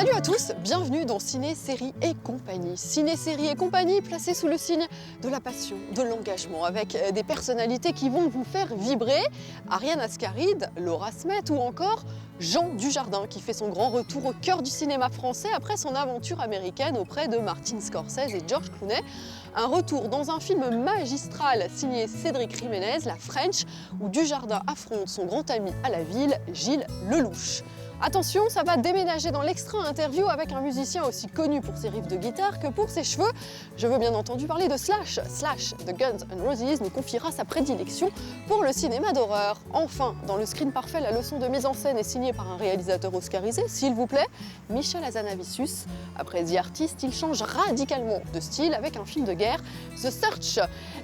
Salut à tous, bienvenue dans Ciné, Série et Compagnie. Ciné, Série et Compagnie, placé sous le signe de la passion, de l'engagement, avec des personnalités qui vont vous faire vibrer. Ariane Ascaride, Laura Smet ou encore Jean Dujardin, qui fait son grand retour au cœur du cinéma français après son aventure américaine auprès de Martin Scorsese et George Clooney. Un retour dans un film magistral signé Cédric Jiménez, La French, où Dujardin affronte son grand ami à la ville, Gilles Lelouch. Attention, ça va déménager dans l'extra interview avec un musicien aussi connu pour ses riffs de guitare que pour ses cheveux. Je veux bien entendu parler de Slash. Slash de Guns N' Roses nous confiera sa prédilection pour le cinéma d'horreur. Enfin, dans le screen parfait, la leçon de mise en scène est signée par un réalisateur oscarisé, s'il vous plaît, Michel Hazanavicius. Après The Artist, il change radicalement de style avec un film de guerre, The Search.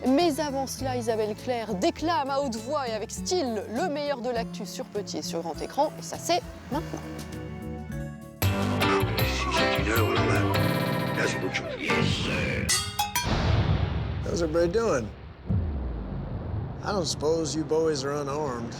Mais avant cela, Isabelle Claire déclame à haute voix et avec style le meilleur de l'actu sur petit et sur grand écran, et ça c'est maintenant. Si c'est une heure, là, c'est autre chose. Yes, sir. How's everybody doing? I don't suppose you boys are unarmed.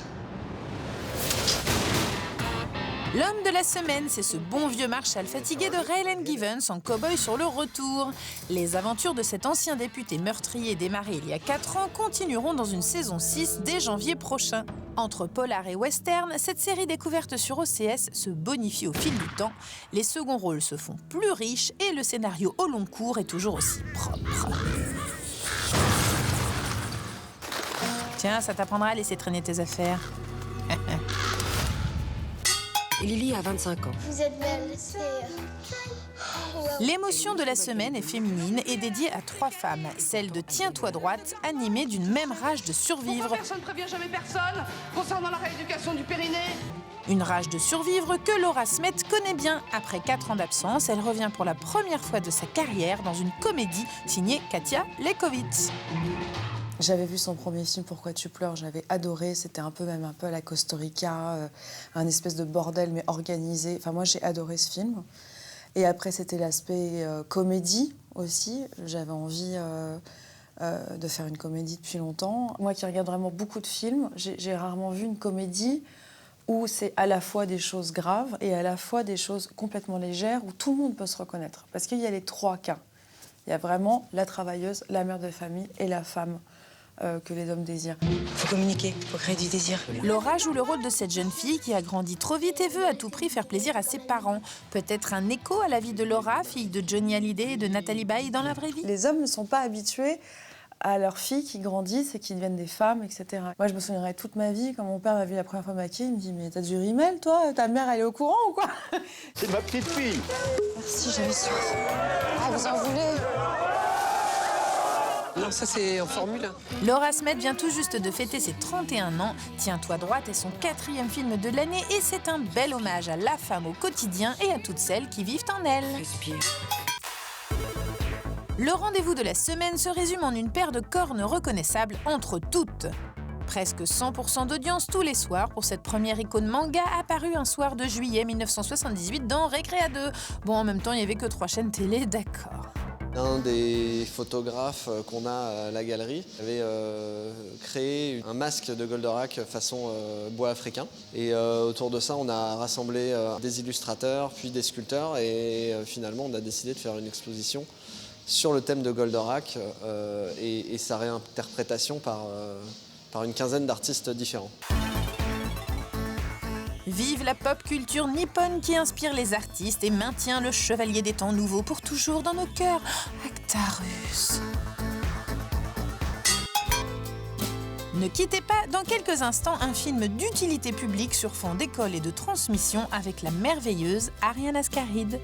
L'homme de la semaine, c'est ce bon vieux Marshall fatigué de Raylan Givens en cow-boy sur le retour. Les aventures de cet ancien député meurtrier démarré il y a 4 ans continueront dans une saison 6 dès janvier prochain. Entre polar et western, cette série découverte sur OCS se bonifie au fil du temps. Les seconds rôles se font plus riches et le scénario au long cours est toujours aussi propre. Tiens, ça t'apprendra à laisser traîner tes affaires. Lily a 25 ans. Vous êtes belle, c'est... L'émotion de la semaine est féminine et dédiée à 3 femmes. Celle de Tiens-toi droite, animée d'une même rage de survivre. Pourquoi personne ne prévient jamais personne concernant la rééducation du périnée? Une rage de survivre que Laura Smet connaît bien. Après 4 ans d'absence, elle revient pour la première fois de sa carrière dans une comédie signée Katia Lekowitz. J'avais vu son premier film, Pourquoi tu pleures, j'avais adoré. C'était un peu à la Costa Rica, un espèce de bordel mais organisé. Enfin, moi, j'ai adoré ce film. Et après, c'était l'aspect comédie aussi. J'avais envie de faire une comédie depuis longtemps. Moi qui regarde vraiment beaucoup de films, j'ai rarement vu une comédie où c'est à la fois des choses graves et à la fois des choses complètement légères où tout le monde peut se reconnaître. Parce qu'il y a les 3 cas. Il y a vraiment la travailleuse, la mère de famille et la femme que les hommes désirent. Faut communiquer, faut créer du désir. Laura joue le rôle de cette jeune fille qui a grandi trop vite et veut à tout prix faire plaisir à ses parents. Peut-être un écho à la vie de Laura, fille de Johnny Hallyday et de Nathalie Baye dans la vraie vie. Les hommes ne sont pas habitués à leurs filles qui grandissent et qui deviennent des femmes, etc. Moi, je me souviendrai toute ma vie, quand mon père m'a vu la première fois maquillée, il me dit « Mais t'as du rimel, toi? Ta mère, elle est au courant ou quoi ?» C'est ma petite fille. Merci, j'avais soif. Ah, vous en voulez? Non, ça c'est en formule. Laura Smet vient tout juste de fêter ses 31 ans. Tiens-toi droite est son 4e film de l'année et c'est un bel hommage à la femme au quotidien et à toutes celles qui vivent en elle. Respire. Le rendez-vous de la semaine se résume en une paire de cornes reconnaissables entre toutes. Presque 100% d'audience tous les soirs pour cette première icône manga apparue un soir de juillet 1978 dans Récréa 2. Bon, en même temps, il n'y avait que 3 chaînes télé, d'accord. Un des photographes qu'on a à la galerie avait créé un masque de Goldorak façon bois africain. Et autour de ça, on a rassemblé des illustrateurs, puis des sculpteurs. Et finalement, on a décidé de faire une exposition sur le thème de Goldorak et sa réinterprétation par une quinzaine d'artistes différents. Vive la pop culture nippone qui inspire les artistes et maintient le chevalier des temps nouveaux pour toujours dans nos cœurs. Actarus. Ne quittez pas, dans quelques instants, un film d'utilité publique sur fond d'école et de transmission avec la merveilleuse Ariane Ascaride.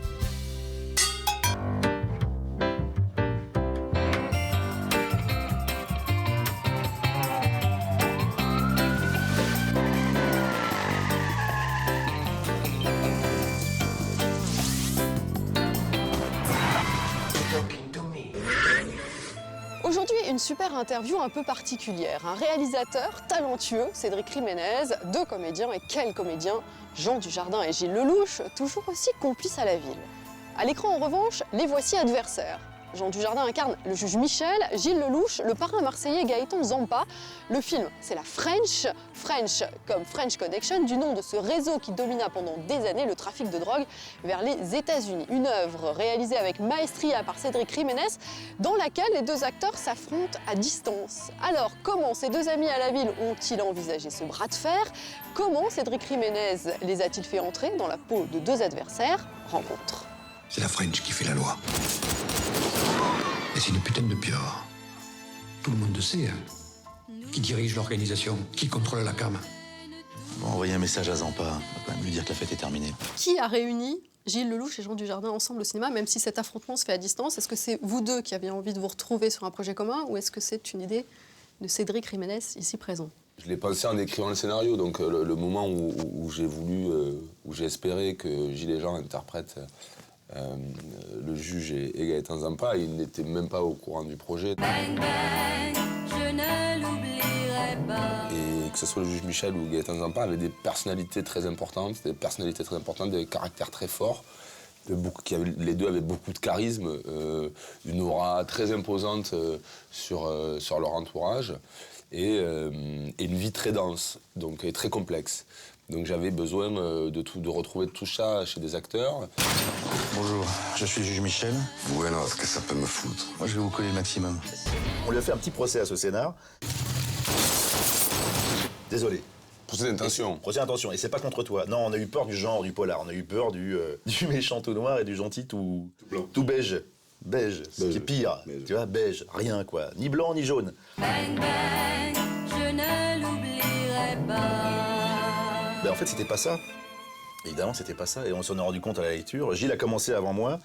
Aujourd'hui, une super interview un peu particulière. Un réalisateur talentueux, Cédric Jiménez, 2 comédiens, et quels comédiens, Jean Dujardin et Gilles Lelouch, toujours aussi complices à la ville. À l'écran, en revanche, les voici adversaires. Jean Dujardin incarne le juge Michel, Gilles Lelouch, le parrain marseillais Gaëtan Zampa. Le film, c'est la French comme French Connection, du nom de ce réseau qui domina pendant des années le trafic de drogue vers les États-Unis. Une œuvre réalisée avec maestria par Cédric Jiménez, dans laquelle les deux acteurs s'affrontent à distance. Alors, comment ces deux amis à la ville ont-ils envisagé ce bras de fer? Comment Cédric Jiménez les a-t-il fait entrer dans la peau de deux adversaires? Rencontre. C'est la French qui fait la loi. Et c'est une putain de pieuvre. Tout le monde le sait, hein. Qui dirige l'organisation, qui contrôle la cam. On va envoyer un message à Zampa, on va quand même lui dire que la fête est terminée. Qui a réuni Gilles Lelouch et Jean Dujardin ensemble au cinéma, même si cet affrontement se fait à distance? Est-ce que c'est vous deux qui aviez envie de vous retrouver sur un projet commun, ou est-ce que c'est une idée de Cédric Jiménez, ici présent? Je l'ai pensé en écrivant le scénario, donc le moment où j'ai voulu, où j'ai espéré que Gilles et Jean interprètent le juge et Gaëtan Zampa, il n'était même pas au courant du projet. Bang, bang, je ne l'oublierai pas. Et que ce soit le juge Michel ou Gaëtan Zampa avaient des personnalités très importantes, des caractères très forts. Les deux avaient beaucoup de charisme, une aura très imposante sur leur entourage et une vie très dense, donc et très complexe. Donc j'avais besoin de retrouver tout ça chez des acteurs. Bonjour, je suis juge Michel. Vous, alors, ce que ça peut me foutre? Moi, je vais vous coller le maximum. On lui a fait un petit procès à ce scénar. Désolé. Procès d'intention. Procès d'intention. Et c'est pas contre toi. Non, on a eu peur du genre du polar. On a eu peur du méchant tout noir et du gentil tout blanc. Tout beige. Beige, ce qui est pire. Beige. Tu vois, beige. Rien, quoi. Ni blanc, ni jaune. Bang, bang, je ne l'oublierai pas. Ben, en fait, c'était pas ça. Évidemment, c'était pas ça. Et on s'en est rendu compte à la lecture. Gilles a commencé avant moi.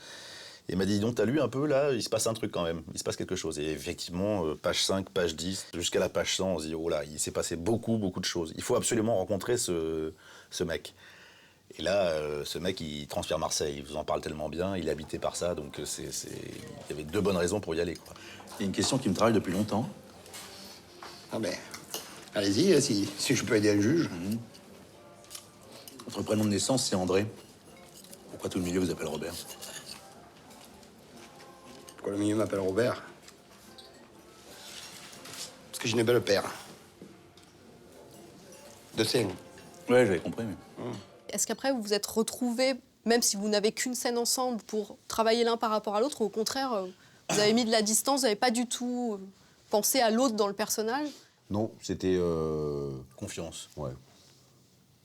Et m'a dit, donc, t'as lu un peu, là, il se passe un truc quand même. Il se passe quelque chose. Et effectivement, page 5, page 10, jusqu'à la page 100, on se dit, oh là, il s'est passé beaucoup de choses. Il faut absolument rencontrer ce mec. Et là, ce mec, il transpire Marseille. Il vous en parle tellement bien, il est habité par ça. Donc, il y avait deux bonnes raisons pour y aller, quoi. Il y a une question qui me travaille depuis longtemps. Ah ben, allez-y, si je peux aider un juge. Votre prénom de naissance, c'est André. Pourquoi tout le milieu vous appelle Robert? Pourquoi le milieu m'appelle Robert? Parce que je n'ai pas le père. De scène. Ouais, j'avais compris, mais... Est-ce qu'après vous vous êtes retrouvés, même si vous n'avez qu'une scène ensemble, pour travailler l'un par rapport à l'autre, ou au contraire, vous avez mis de la distance, vous n'avez pas du tout pensé à l'autre dans le personnage? Non, c'était... Confiance. Ouais.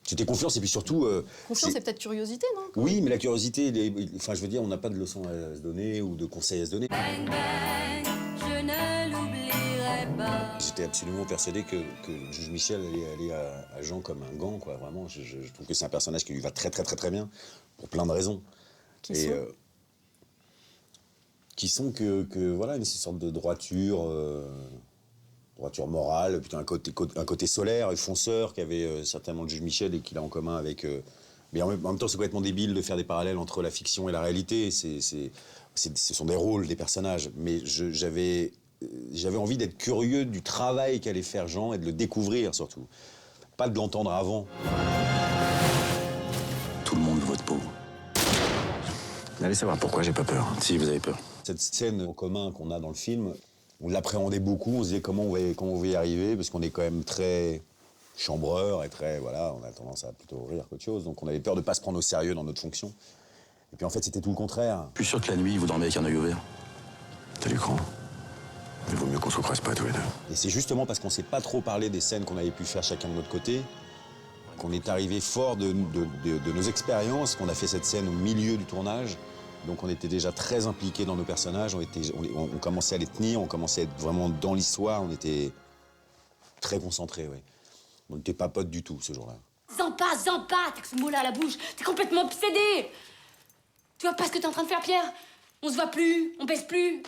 C'était confiance et puis surtout... Confiance et peut-être curiosité, non? Oui, mais la curiosité, enfin je veux dire, on n'a pas de leçons à se donner ou de conseils à se donner. Bang, bang, je ne l'oublierai pas. J'étais absolument persuadé que le juge Michel allait aller à Jean comme un gant, quoi. Vraiment, je trouve que c'est un personnage qui lui va très bien, pour plein de raisons. Qui sont que voilà, une sorte de droiture morale, plutôt un côté solaire et fonceur qu'avait certainement le juge Michel et qu'il a en commun avec... mais en même temps, c'est complètement débile de faire des parallèles entre la fiction et la réalité. Ce sont des rôles, des personnages. Mais j'avais envie d'être curieux du travail qu'allait faire Jean et de le découvrir, surtout. Pas de l'entendre avant. Tout le monde veut votre peau. Vous allez savoir pourquoi j'ai pas peur, si vous avez peur. Cette scène en commun qu'on a dans le film, on l'appréhendait beaucoup, on se disait comment on va y arriver, parce qu'on est quand même très chambreur et très, voilà, on a tendance à plutôt rire qu'autre chose, donc on avait peur de ne pas se prendre au sérieux dans notre fonction. Et puis en fait, c'était tout le contraire. Je suis sûr que la nuit, vous dormez avec un œil ouvert. T'as l'écran. Il vaut mieux qu'on se croise pas tous les deux. Et c'est justement parce qu'on ne s'est pas trop parlé des scènes qu'on avait pu faire chacun de notre côté, qu'on est arrivé fort de nos expériences, qu'on a fait cette scène au milieu du tournage. Donc on était déjà très impliqués dans nos personnages, on commençait à les tenir, on commençait à être vraiment dans l'histoire, on était très concentrés, oui. On n'était pas potes du tout ce jour-là. Zampa, t'as que ce mot-là à la bouche, t'es complètement obsédé. Tu vois pas ce que t'es en train de faire, Pierre? On se voit plus, on baisse plus.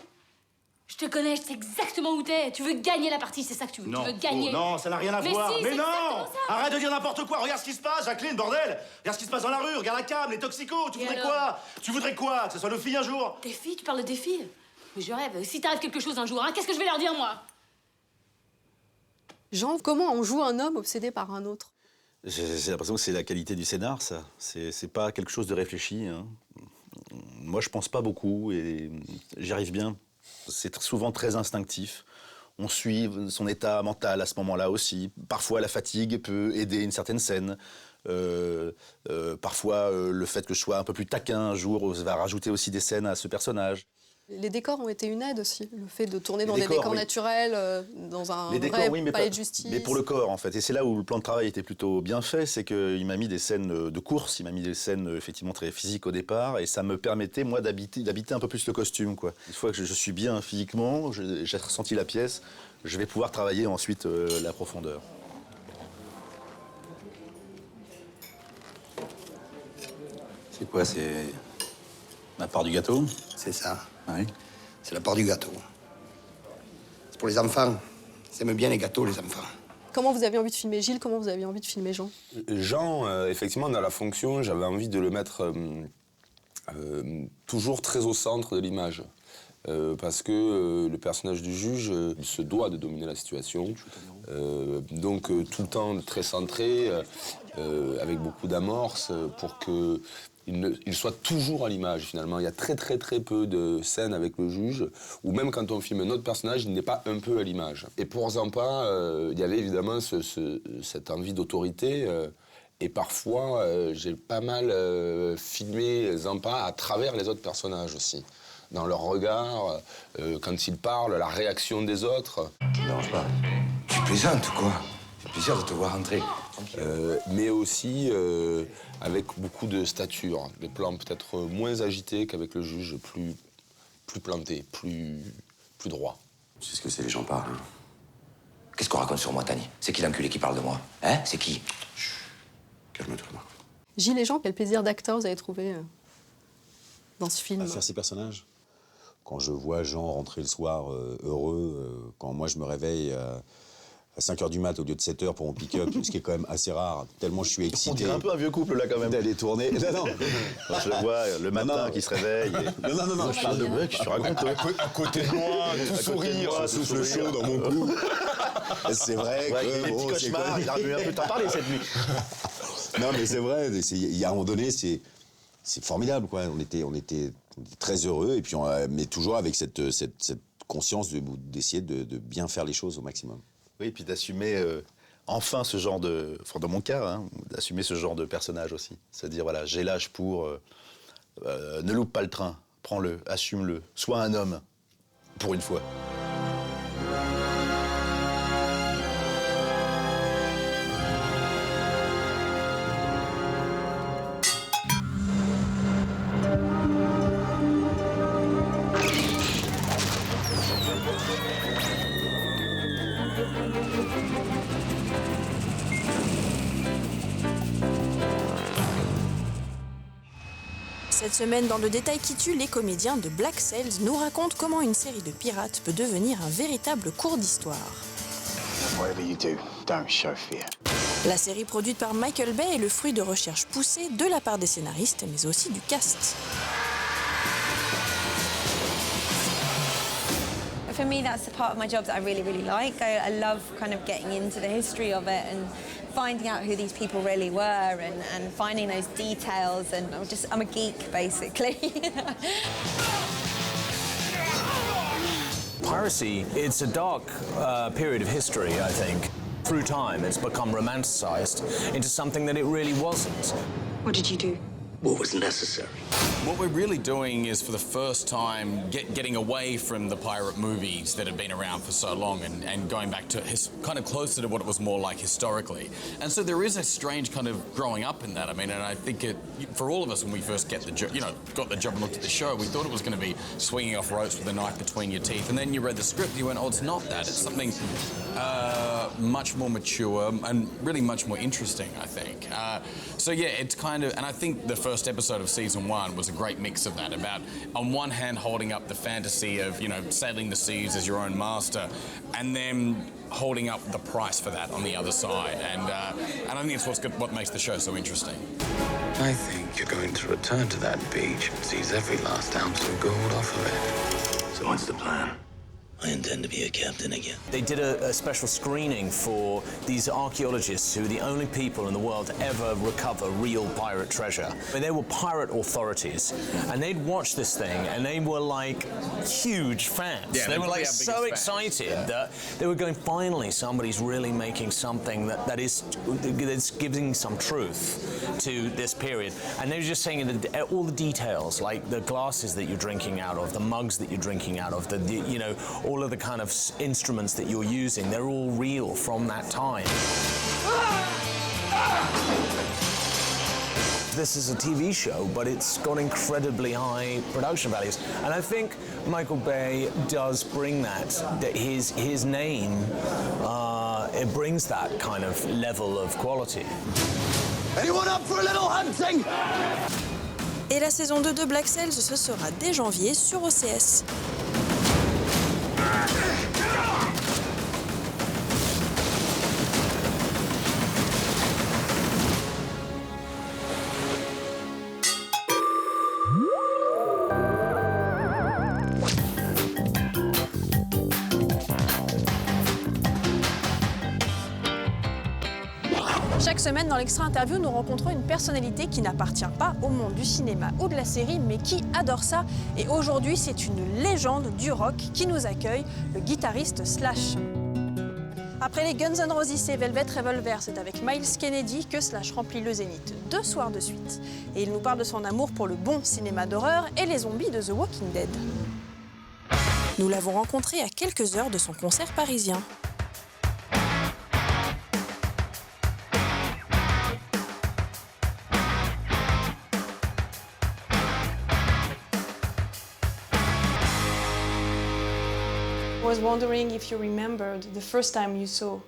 Je te connais, je sais exactement où t'es. Tu veux gagner la partie, c'est ça que tu veux. Non, tu veux gagner. oh, non, ça n'a rien à voir. Si, mais c'est non, exactement ça. arrête de dire n'importe quoi. Regarde ce qui se passe, Jacqueline, bordel. Regarde ce qui se passe dans la rue, regarde la cam, les toxicos. Tu voudrais quoi? Tu voudrais quoi? Que ce soit nos filles un jour? Des filles? Tu parles de des filles? Mais je rêve. Si t'arrive quelque chose un jour, hein, qu'est-ce que je vais leur dire, moi? Jean, comment on joue un homme obsédé par un autre? J'ai l'impression que c'est la qualité du scénar, ça. C'est pas quelque chose de réfléchi, hein. Moi, je pense pas beaucoup et j'y arrive bien. C'est souvent très instinctif. On suit son état mental à ce moment-là aussi. Parfois, la fatigue peut aider une certaine scène. Parfois, le fait que je sois un peu plus taquin un jour va rajouter aussi des scènes à ce personnage. Les décors ont été une aide aussi, le fait de tourner dans des décors naturels, dans un vrai palais de justice. Mais pour le corps, en fait. Et c'est là où le plan de travail était plutôt bien fait, c'est qu'il m'a mis des scènes de course, il m'a mis des scènes effectivement très physiques au départ, et ça me permettait, moi, d'habiter un peu plus le costume, quoi. Une fois que je suis bien physiquement, j'ai ressenti la pièce, je vais pouvoir travailler ensuite la profondeur. C'est quoi, c'est la part du gâteau? C'est ça. Oui. C'est la part du gâteau. C'est pour les enfants. Ils aiment bien les gâteaux, les enfants. Comment vous avez envie de filmer Gilles? Comment vous avez envie de filmer Jean? Jean, effectivement, dans la fonction, j'avais envie de le mettre toujours très au centre de l'image. Parce que le personnage du juge il se doit de dominer la situation. Donc tout le temps très centré, avec beaucoup d'amorces, pour que il soit toujours à l'image, finalement. Il y a très peu de scènes avec le juge, où même quand on filme un autre personnage, il n'est pas un peu à l'image. Et pour Zampa, il y avait évidemment cette envie d'autorité, et parfois, j'ai pas mal filmé Zampa à travers les autres personnages aussi. Dans leur regard, quand ils parlent, la réaction des autres. Ça ne dérange pas. Tu plaisantes ou quoi? C'est plaisir de te voir entrer. Mais aussi avec beaucoup de stature. Des plans peut-être moins agités qu'avec le juge, plus plantés, plus droits. Tu sais ce que c'est, les gens parlent. Hein? Qu'est-ce qu'on raconte sur moi, Tani? C'est qui l'enculé qui parle de moi? Hein? C'est qui? Chut. Calme-toi, Marc. Gilles et Jean, quel plaisir d'acteur vous avez trouvé dans ce film? À faire ces personnages. Quand je vois Jean rentrer le soir heureux, quand moi je me réveille à 5h du mat au lieu de 7h pour mon pick-up, ce qui est quand même assez rare, tellement je suis excité. On dirait un peu un vieux couple là quand même. D'aller tourner. Non. Quand je le vois le matin qui se réveille. Et... Non. Je parle de mec, je te raconte. À côté de moi, tout sourire, un souffle chaud dans mon cou. C'est vrai que... Des petits cauchemars, il aurait pu un peu t'en parler cette nuit. Non mais c'est vrai, il y a un moment donné, c'est formidable, quoi. On était très heureux, et puis mais toujours avec cette conscience d'essayer de bien faire les choses au maximum. Oui, et puis d'assumer enfin ce genre de... Enfin, dans mon cas, hein, d'assumer ce genre de personnage aussi. C'est-à-dire, voilà, j'ai l'âge pour... ne loupe pas le train, prends-le, assume-le, sois un homme, pour une fois. Cette semaine, dans Le Détail qui tue, les comédiens de Black Sails nous racontent comment une série de pirates peut devenir un véritable cours d'histoire. La série produite par Michael Bay est le fruit de recherches poussées de la part des scénaristes, mais aussi du cast. For me, that's the part of my job that I really like. I love kind of getting into the history of it and finding out who these people really were and finding those details, and I'm a geek, basically. Piracy, it's a dark period of history, I think. Through time, it's become romanticized into something that it really wasn't. What did you do? What was necessary? What we're really doing is, for the first time, getting away from the pirate movies that have been around for so long and going back to kind of closer to what it was more like historically. And so there is a strange kind of growing up in that. I mean, and I think for all of us, when we first got the job and looked at the show, we thought it was going to be swinging off ropes with a knife between your teeth. And then you read the script, you went, oh, it's not that. It's something much more mature and really much more interesting, I think. So yeah, it's kind of, and I think the first episode of season 1 was a great mix of that, about on one hand holding up the fantasy of, you know, sailing the seas as your own master, and then holding up the price for that on the other side. And I think it's what makes the show so interesting. I think you're going to return to that beach and seize every last ounce of gold off of it. So what's the plan? I intend to be a captain again. They did a special screening for these archaeologists who are the only people in the world to ever recover real pirate treasure. They were pirate authorities, and they'd watched this thing, and they were like huge fans. Yeah, they were like so fans. excited that they were going, finally somebody's really making something that's giving some truth to this period. And they were just saying that all the details, like the glasses that you're drinking out of, the mugs that you're drinking out of, you know, all of the kind of instruments that you're using, they're all real from that time. This is a TV show, but it's got incredibly high production values. And I think Michael Bay does bring that his name, it brings that kind of level of quality. Anyone up for a little hunting? Et la saison 2 de Black Sails, ce sera dès janvier sur OCS. Chaque semaine, dans l'Extra Interview, nous rencontrons une personnalité qui n'appartient pas au monde du cinéma ou de la série, mais qui adore ça. Et aujourd'hui, c'est une légende du rock qui nous accueille, le guitariste Slash. Après les Guns N' Roses et Velvet Revolver, c'est avec Myles Kennedy que Slash remplit le Zénith 2 soirs de suite. Et il nous parle de son amour pour le bon cinéma d'horreur et les zombies de The Walking Dead. Nous l'avons rencontré à quelques heures de son concert parisien. I was wondering if you remembered the first time you saw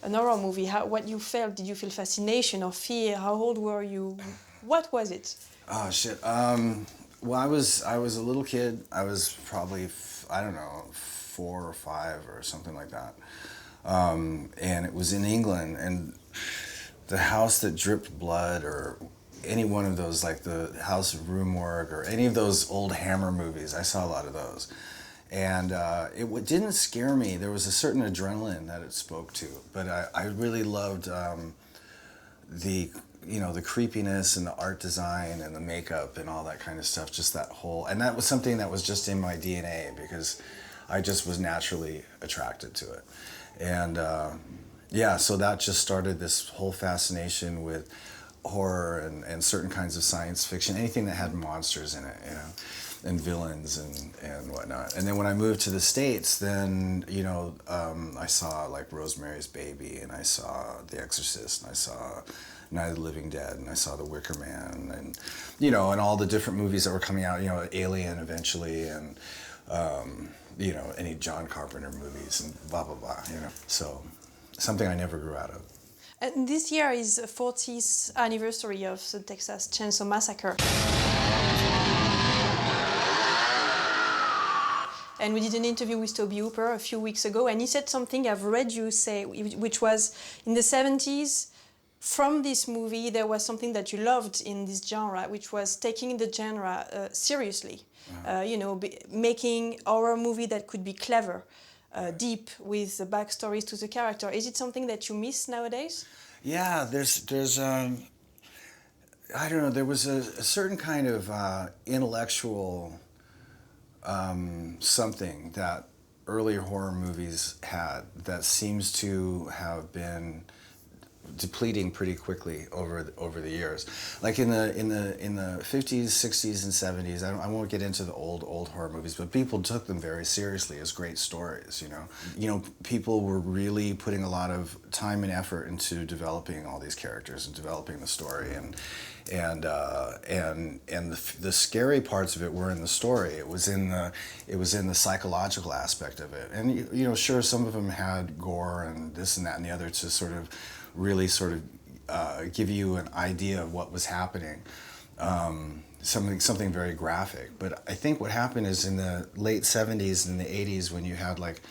an horror movie, what you felt. Did you feel fascination or fear? How old were you? What was it? Oh shit. Well, I was a little kid. I was probably, I don't know, 4 or 5 or something like that. And it was in England, and the House That Dripped Blood, or any one of those, like the House of Roomwork, or any of those old Hammer movies. I saw a lot of those. And it didn't scare me. There was a certain adrenaline that it spoke to, but I really loved the creepiness and the art design and the makeup and all that kind of stuff. Just that whole, and that was something that was just in my DNA because I just was naturally attracted to it. And yeah, so that just started this whole fascination with horror and certain kinds of science fiction, anything that had monsters in it, you know, and villains and whatnot. And then when I moved to the States, then, you know, I saw like Rosemary's Baby, and I saw The Exorcist, and I saw Night of the Living Dead, and I saw The Wicker Man, and, you know, and all the different movies that were coming out, you know, Alien eventually, and, you know, any John Carpenter movies, and blah, blah, blah, you know. So something I never grew out of. And this year is the 40th anniversary of the Texas Chainsaw Massacre. And we did an interview with Toby Hooper a few weeks ago, and he said something I've read you say, which was in the 70s, from this movie, there was something that you loved in this genre, which was taking the genre seriously. You know, making horror movie that could be clever, deep, with the backstories to the character. Is it something that you miss nowadays? Yeah, there's I don't know, there was a certain kind of intellectual something that early horror movies had that seems to have been depleting pretty quickly over the years. Like in the 50s, 60s, and 70s, I won't get into the old horror movies, but people took them very seriously as great stories, you know. You know, people were really putting a lot of time and effort into developing all these characters and developing the story, and the scary parts of it were in the story. It was in the psychological aspect of it. And you know, sure, some of them had gore and this and that and the other to sort of really sort of give you an idea of what was happening, something very graphic. But I think what happened is in the late 70s and the 80s, when you had like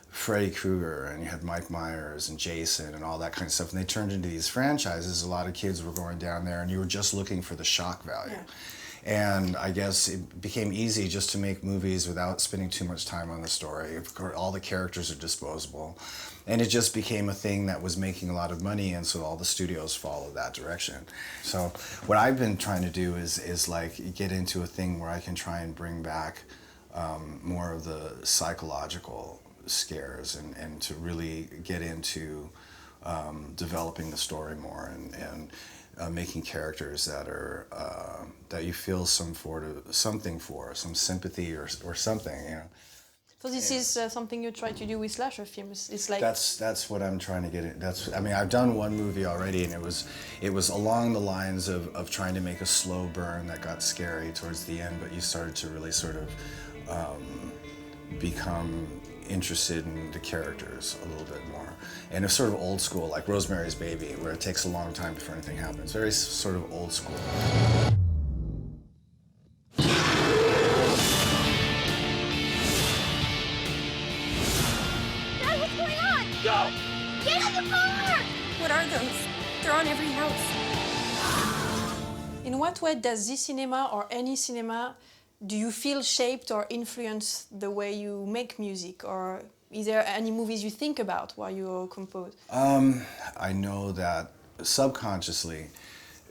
Freddy Krueger and you had Mike Myers and Jason and all that kind of stuff, and they turned into these franchises, a lot of kids were going down there and you were just looking for the shock value. Yeah. And I guess it became easy just to make movies without spending too much time on the story. Of course, all the characters are disposable. And it just became a thing that was making a lot of money, and so all the studios followed that direction. So what I've been trying to do is like get into a thing where I can try and bring back more of the psychological scares and to really get into developing the story more and making characters that are that you feel something for, some sympathy or something, you know. So this is something you try to do with slasher films. It's like that's what I'm trying to get in. I mean, I've done one movie already, and it was along the lines of trying to make a slow burn that got scary towards the end, but you started to really sort of become interested in the characters a little bit more. And it's sort of old school, like Rosemary's Baby, where it takes a long time before anything happens. Very sort of old school. Go! Get in the car! What are those? They're on every house. In what way does this cinema or any cinema do you feel shaped or influence the way you make music? Or is there any movies you think about while you compose? I know that subconsciously,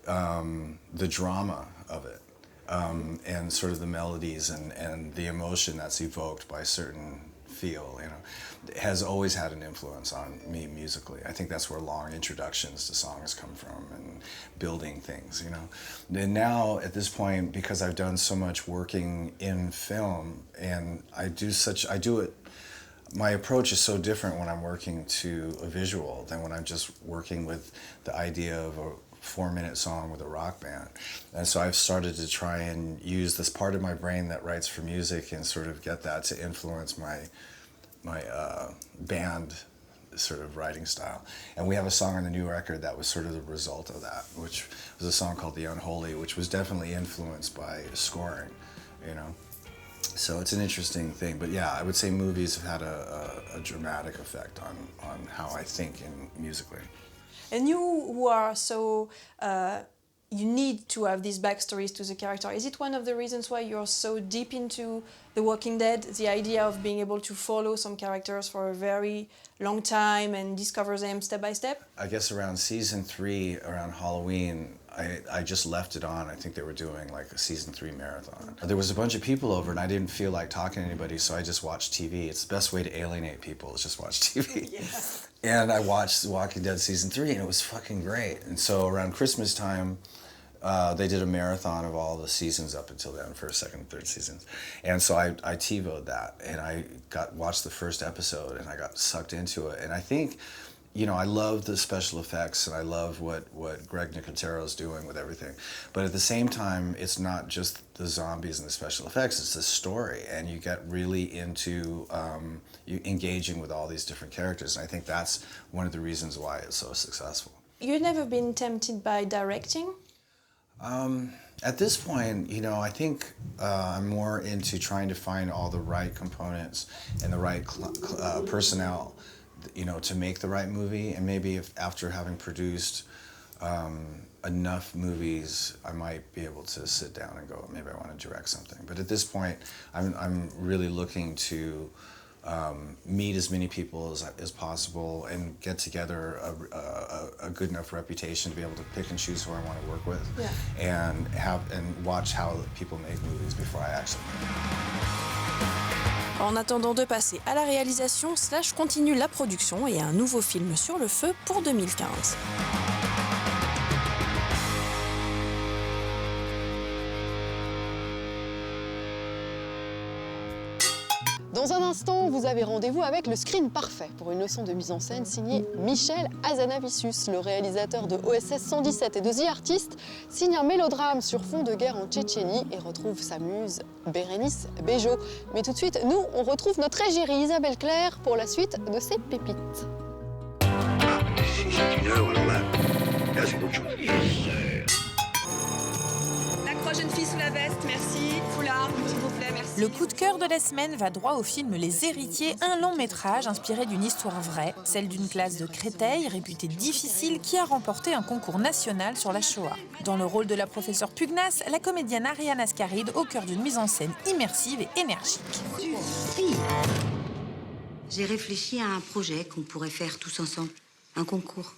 the drama of it and sort of the melodies and the emotion that's evoked by certain feel, you know, has always had an influence on me musically. I think that's where long introductions to songs come from and building things, you know. And now at this point, because I've done so much working in film and my approach is so different when I'm working to a visual than when I'm just working with the idea of a 4-minute song with a rock band. And so I've started to try and use this part of my brain that writes for music and sort of get that to influence my band sort of writing style. And we have a song on the new record that was sort of the result of that, which was a song called The Unholy, which was definitely influenced by scoring, you know. So it's an interesting thing. But yeah, I would say movies have had a dramatic effect on how I think musically. And you who are so, you need to have these backstories to the character. Is it one of the reasons why you're so deep into The Walking Dead? The idea of being able to follow some characters for a very long time and discover them step by step? I guess around season 3, around Halloween, I just left it on. I think they were doing like a season 3 marathon. There was a bunch of people over and I didn't feel like talking to anybody, so I just watched TV. It's the best way to alienate people is just watch TV. Yeah. And I watched The Walking Dead season 3 and it was fucking great. And so around Christmas time, they did a marathon of all the seasons up until then, first, second, third seasons. And so I TiVo'd that and I watched the first episode and I got sucked into it. And I think, you know, I love the special effects and I love what Greg Nicotero's doing with everything. But at the same time, it's not just the zombies and the special effects, it's the story. And you get really into you engaging with all these different characters. And I think that's one of the reasons why it's so successful. You've never been tempted by directing? At this point, you know, I think I'm more into trying to find all the right components and the right personnel, you know, to make the right movie. And maybe if after having produced enough movies, I might be able to sit down and go, maybe I want to direct something. But at this point, I'm really looking to meet as many people as possible and get together a good enough reputation to be able to pick and choose who I want to work with, yeah. and watch how people make movies before I actually make them. En attendant de passer à la réalisation, Slash continue la production et a un nouveau film sur le feu pour 2015. Dans un instant, vous avez rendez-vous avec le screen parfait pour une leçon de mise en scène signée Michel Hazanavicius. Le réalisateur de OSS 117 et de The Artist signe un mélodrame sur fond de guerre en Tchétchénie et retrouve sa muse Bérénice Bejo. Mais tout de suite, nous, on retrouve notre égérie Isabelle Claire pour la suite de ses pépites. Si c'est une œuvre, alors là c'est autre chose. L'accroche jeune fille sous la veste, merci. Foulard, s'il vous plaît, merci. Le coup de cœur de la semaine va droit au film Les Héritiers, un long métrage inspiré d'une histoire vraie, celle d'une classe de Créteil réputée difficile qui a remporté un concours national sur la Shoah. Dans le rôle de la professeure pugnace, la comédienne Ariane Ascaride au cœur d'une mise en scène immersive et énergique. J'ai réfléchi à un projet qu'on pourrait faire tous ensemble, un concours.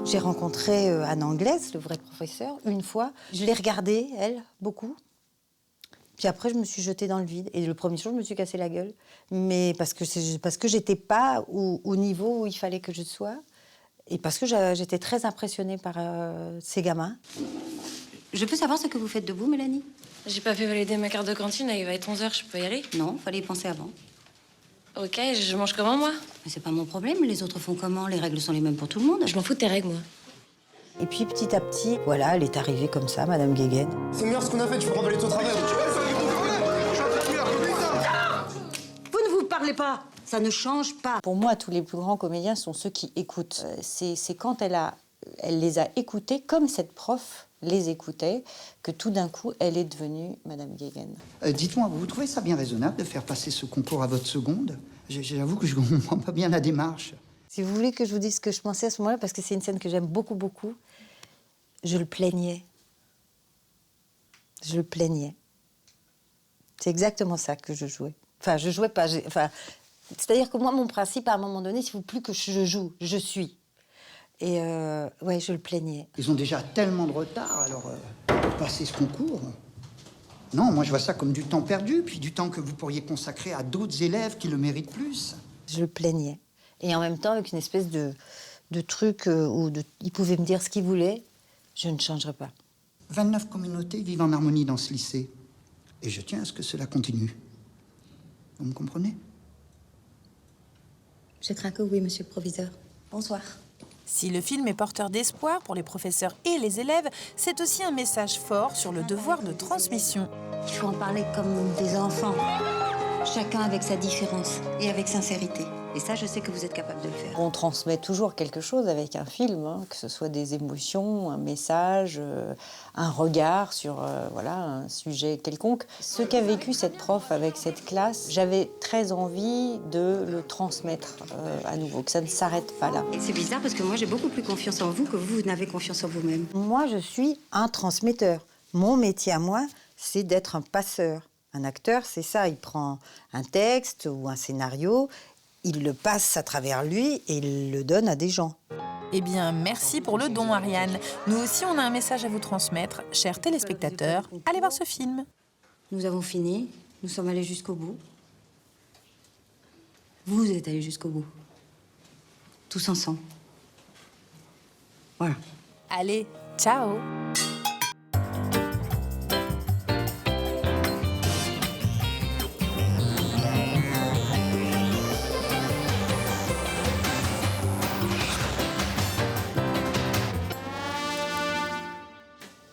J'ai rencontré Anne Anglaise, le vrai professeur, une fois. Je l'ai regardée, elle, beaucoup. Puis après, je me suis jetée dans le vide. Et le premier jour, je me suis cassé la gueule. Mais parce que j'étais pas au niveau où il fallait que je sois. Et parce que j'étais très impressionnée par ces gamins. Je peux savoir ce que vous faites debout, Mélanie? J'ai pas pu valider ma carte de cantine, il va être 11h, je peux y aller? Non, fallait y penser avant. Ok, je mange comment, moi? Mais c'est pas mon problème, les autres font comment? Les règles sont les mêmes pour tout le monde. Je m'en fous de tes règles, moi. Et puis, petit à petit, voilà, elle est arrivée comme ça, Madame Guéguen. C'est meilleur ce qu'on a fait, tu peux remballer ton travail. Vous ne vous parlez pas, ça ne change pas. Pour moi, tous les plus grands comédiens sont ceux qui écoutent. C'est quand elle les a écoutés, comme cette prof les écoutait, que tout d'un coup, elle est devenue Madame Guéguen. Dites-moi, vous trouvez ça bien raisonnable de faire passer ce concours à votre seconde? J'avoue que je ne comprends pas bien la démarche. Si vous voulez que je vous dise ce que je pensais à ce moment-là, parce que c'est une scène que j'aime beaucoup, beaucoup, je le plaignais. Je le plaignais. C'est exactement ça que je jouais. Enfin, je jouais pas. C'est-à-dire que moi, mon principe, à un moment donné, il ne faut plus que je joue, je suis. Et ouais, je le plaignais. Ils ont déjà tellement de retard, alors passer ce concours... Non, moi je vois ça comme du temps perdu, puis du temps que vous pourriez consacrer à d'autres élèves qui le méritent plus. Je le plaignais. Et en même temps, avec une espèce de truc où ils pouvaient me dire ce qu'ils voulaient, je ne changerai pas. 29 communautés vivent en harmonie dans ce lycée. Et je tiens à ce que cela continue. Vous me comprenez? Je crains que oui, monsieur le proviseur. Bonsoir. Si le film est porteur d'espoir pour les professeurs et les élèves, c'est aussi un message fort sur le devoir de transmission. Il faut en parler comme des enfants. Chacun avec sa différence et avec sincérité. Et ça, je sais que vous êtes capable de le faire. On transmet toujours quelque chose avec un film, hein, que ce soit des émotions, un message, un regard sur voilà, un sujet quelconque. Ce qu'a vécu cette prof avec cette classe, j'avais très envie de le transmettre à nouveau, que ça ne s'arrête pas là. Et c'est bizarre parce que moi, j'ai beaucoup plus confiance en vous que vous n'avez confiance en vous-même. Moi, je suis un transmetteur. Mon métier à moi, c'est d'être un passeur. Un acteur, c'est ça, il prend un texte ou un scénario, il le passe à travers lui et il le donne à des gens. Eh bien, merci pour le don, Ariane. Nous aussi, on a un message à vous transmettre. Chers téléspectateurs, allez voir ce film. Nous avons fini, nous sommes allés jusqu'au bout. Vous êtes allés jusqu'au bout. Tous ensemble. Voilà. Allez, ciao!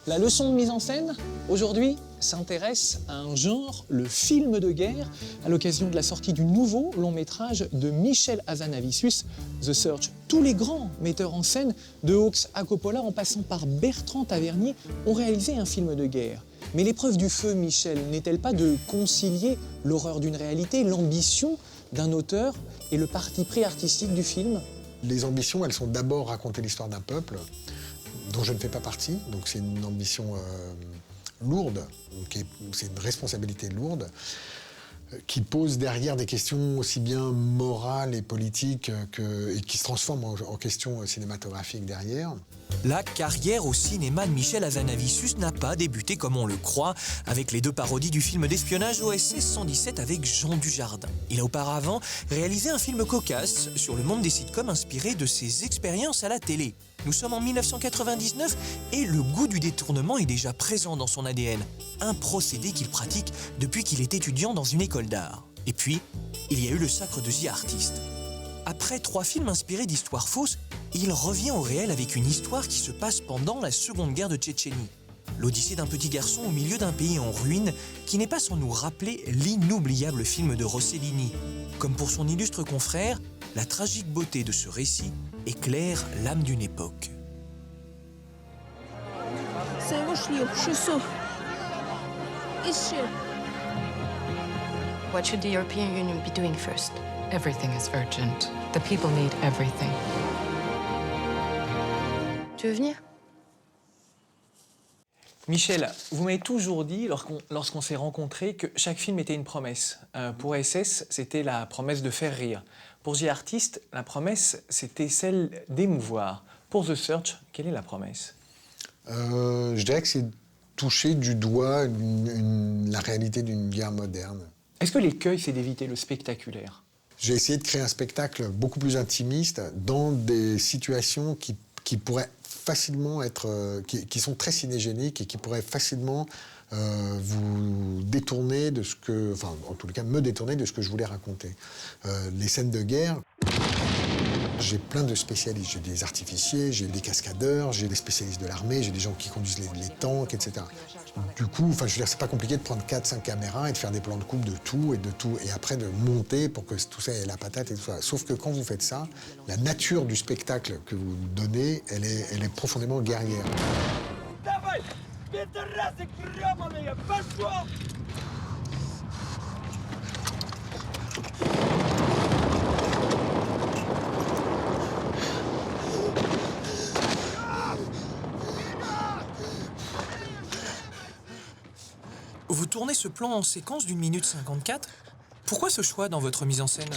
La leçon de mise en scène, aujourd'hui, s'intéresse à un genre, le film de guerre, à l'occasion de la sortie du nouveau long-métrage de Michel Hazanavicius, The Search. Tous les grands metteurs en scène, de Hawks à Coppola, en passant par Bertrand Tavernier, ont réalisé un film de guerre. Mais l'épreuve du feu, Michel, n'est-elle pas de concilier l'horreur d'une réalité, l'ambition d'un auteur et le parti pris artistique du film? Les ambitions, elles sont d'abord raconter l'histoire d'un peuple, dont je ne fais pas partie, donc c'est une ambition lourde, c'est une responsabilité lourde, qui pose derrière des questions aussi bien morales et politiques et qui se transforment en questions cinématographiques derrière. La carrière au cinéma de Michel Hazanavicius n'a pas débuté comme on le croit, avec les 2 parodies du film d'espionnage OSS 117 avec Jean Dujardin. Il a auparavant réalisé un film cocasse sur le monde des sitcoms inspiré de ses expériences à la télé. Nous sommes en 1999 et le goût du détournement est déjà présent dans son ADN, un procédé qu'il pratique depuis qu'il est étudiant dans une école d'art. Et puis, il y a eu le sacre de The Artist. Après 3 films inspirés d'histoires fausses, il revient au réel avec une histoire qui se passe pendant la Seconde Guerre de Tchétchénie. L'odyssée d'un petit garçon au milieu d'un pays en ruine qui n'est pas sans nous rappeler l'inoubliable film de Rossellini. Comme pour son illustre confrère, la tragique beauté de ce récit éclaire l'âme d'une époque. Це ваш ліп, 600. is she? What should the European Union be doing first? Everything is urgent. The people need everything. Tu veux venir? Michel, vous m'avez toujours dit, lorsqu'on s'est rencontrés, que chaque film était une promesse. Pour SS, c'était la promesse de faire rire. Pour The Artist, la promesse, c'était celle d'émouvoir. Pour The Search, quelle est la promesse? Je dirais que c'est toucher du doigt la réalité d'une guerre moderne. Est-ce que l'écueil, c'est d'éviter le spectaculaire? J'ai essayé de créer un spectacle beaucoup plus intimiste dans des situations qui pourraient facilement être, qui sont très cinégéniques et qui pourraient facilement vous détourner de ce que, enfin, en tout cas, me détourner de ce que je voulais raconter. Les scènes de guerre, j'ai plein de spécialistes. J'ai des artificiers, j'ai des cascadeurs, j'ai des spécialistes de l'armée, j'ai des gens qui conduisent les tanks, etc. Du coup, enfin, je veux dire, c'est pas compliqué de prendre 4-5 caméras et de faire des plans de coupe de tout, et après de monter pour que tout ça ait la patate et tout ça. Sauf que quand vous faites ça, la nature du spectacle que vous donnez, elle est profondément guerrière. Vous tournez ce plan en séquence d'1 minute 54. Pourquoi ce choix dans votre mise en scène?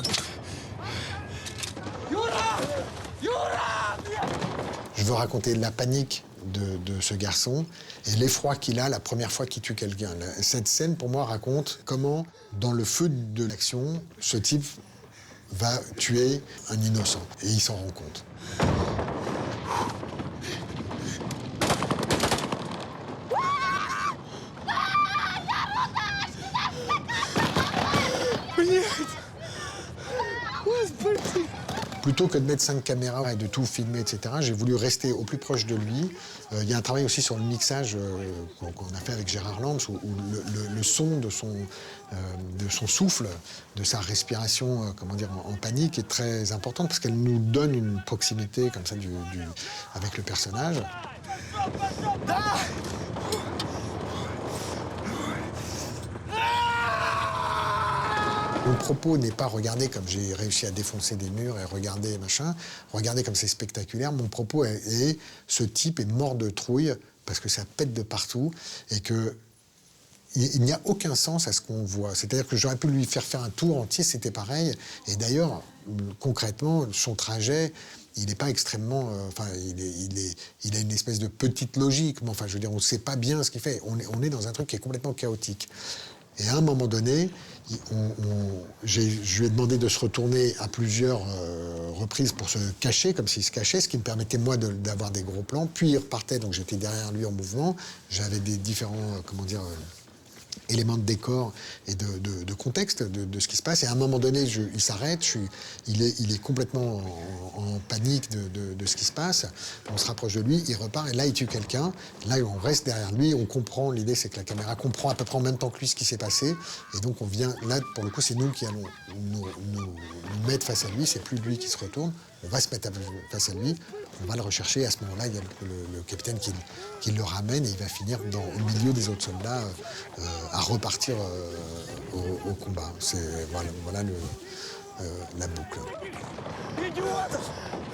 Je veux raconter la panique de ce garçon et l'effroi qu'il a la première fois qu'il tue quelqu'un. Cette scène, pour moi, raconte comment, dans le feu de l'action, ce type va tuer un innocent. Et il s'en rend compte. Plutôt que de mettre 5 caméras et de tout filmer, etc., j'ai voulu rester au plus proche de lui. Il y a un travail aussi sur le mixage qu'on a fait avec Gérard Lanz, où le son de son souffle, de sa respiration comment dire, en panique est très importante parce qu'elle nous donne une proximité comme ça avec le personnage. Mon propos n'est pas regarder comme j'ai réussi à défoncer des murs et regarder machin, regarder comme c'est spectaculaire. Mon propos est ce type est mort de trouille parce que ça pète de partout et que il n'y a aucun sens à ce qu'on voit. C'est-à-dire que j'aurais pu lui faire un tour entier, c'était pareil. Et d'ailleurs, concrètement, son trajet, il n'est pas extrêmement... enfin, il a une espèce de petite logique. Mais enfin, je veux dire, on ne sait pas bien ce qu'il fait. On est dans un truc qui est complètement chaotique. Et à un moment donné, je lui ai demandé de se retourner à plusieurs reprises pour se cacher, comme s'il se cachait, ce qui me permettait, moi, d'avoir des gros plans. Puis il repartait, donc j'étais derrière lui en mouvement. J'avais des différents, éléments de décor et de contexte de ce qui se passe. Et à un moment donné, il s'arrête, il est complètement en panique de ce qui se passe. On se rapproche de lui, il repart, et là, il tue quelqu'un. Là, on reste derrière lui, on comprend. L'idée, c'est que la caméra comprend à peu près en même temps que lui ce qui s'est passé. Et donc, on vient, là, pour le coup, c'est nous qui allons nous mettre face à lui. C'est plus lui qui se retourne. On va se mettre face à lui. On va le rechercher. À ce moment-là, il y a le capitaine qui le ramène et il va finir au milieu des autres soldats à repartir au combat. Voilà la boucle.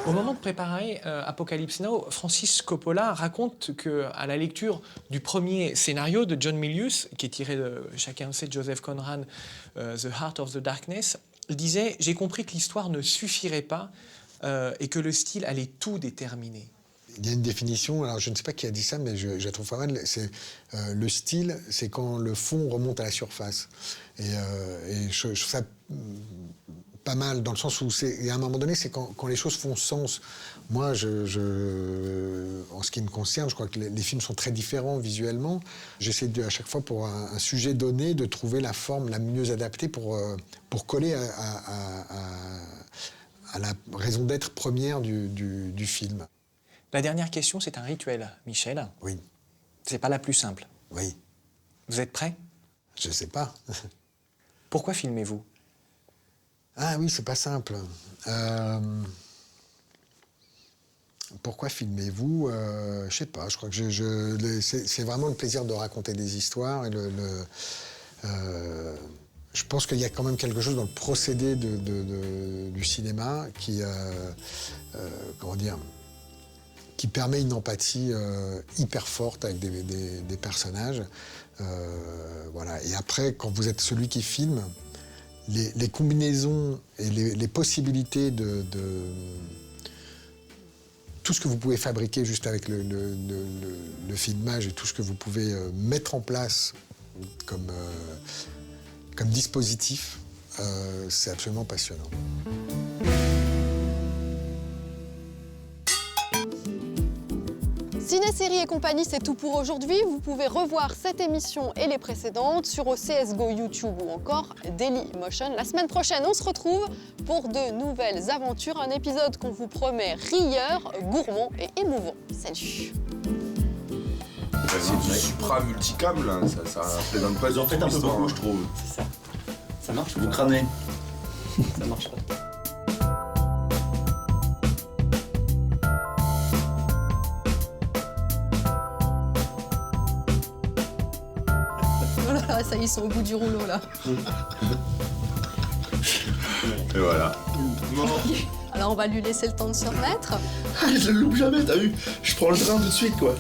Au moment de préparer Apocalypse Now, Francis Coppola raconte qu'à la lecture du premier scénario de John Milius, qui est tiré de, chacun sait, Joseph Conrad, The Heart of the Darkness, il disait « J'ai compris que l'histoire ne suffirait pas et que le style allait tout déterminer ». Il y a une définition, alors je ne sais pas qui a dit ça, mais je la trouve pas mal. C'est le style, c'est quand le fond remonte à la surface. Et je trouve ça pas mal dans le sens où et à un moment donné, c'est quand les choses font sens. Moi, en ce qui me concerne, je crois que les films sont très différents visuellement. J'essaie à chaque fois pour un sujet donné de trouver la forme la mieux adaptée pour coller à la raison d'être première du film. La dernière question, c'est un rituel, Michel. Oui. C'est pas la plus simple. Oui. Vous êtes prêt? Je sais pas. Pourquoi filmez-vous? Ah oui, c'est pas simple. Pourquoi filmez-vous Je sais pas, je crois que c'est vraiment le plaisir de raconter des histoires. Et je pense qu'il y a quand même quelque chose dans le procédé du cinéma qui, comment dire, qui permet une empathie hyper forte avec des personnages. Voilà. Et après, quand vous êtes celui qui filme, les combinaisons et les possibilités de tout ce que vous pouvez fabriquer juste avec le filmage et tout ce que vous pouvez mettre en place comme dispositif, c'est absolument passionnant. Ciné, série et compagnie, c'est tout pour aujourd'hui. Vous pouvez revoir cette émission et les précédentes sur CSGO YouTube ou encore Dailymotion. La semaine prochaine, on se retrouve pour de nouvelles aventures. Un épisode qu'on vous promet rieur, gourmand et émouvant. Salut! C'est du supra multicam là, ça plaisante pas. Vous en faites un peu beaucoup, je trouve. C'est ça. Ça marche. Vous crânez. Ça marche pas. Voilà, ça y est, ils sont au bout du rouleau là. Et voilà. Alors on va lui laisser le temps de se remettre. Je le loupe jamais, t'as vu? Je prends le train tout de suite quoi.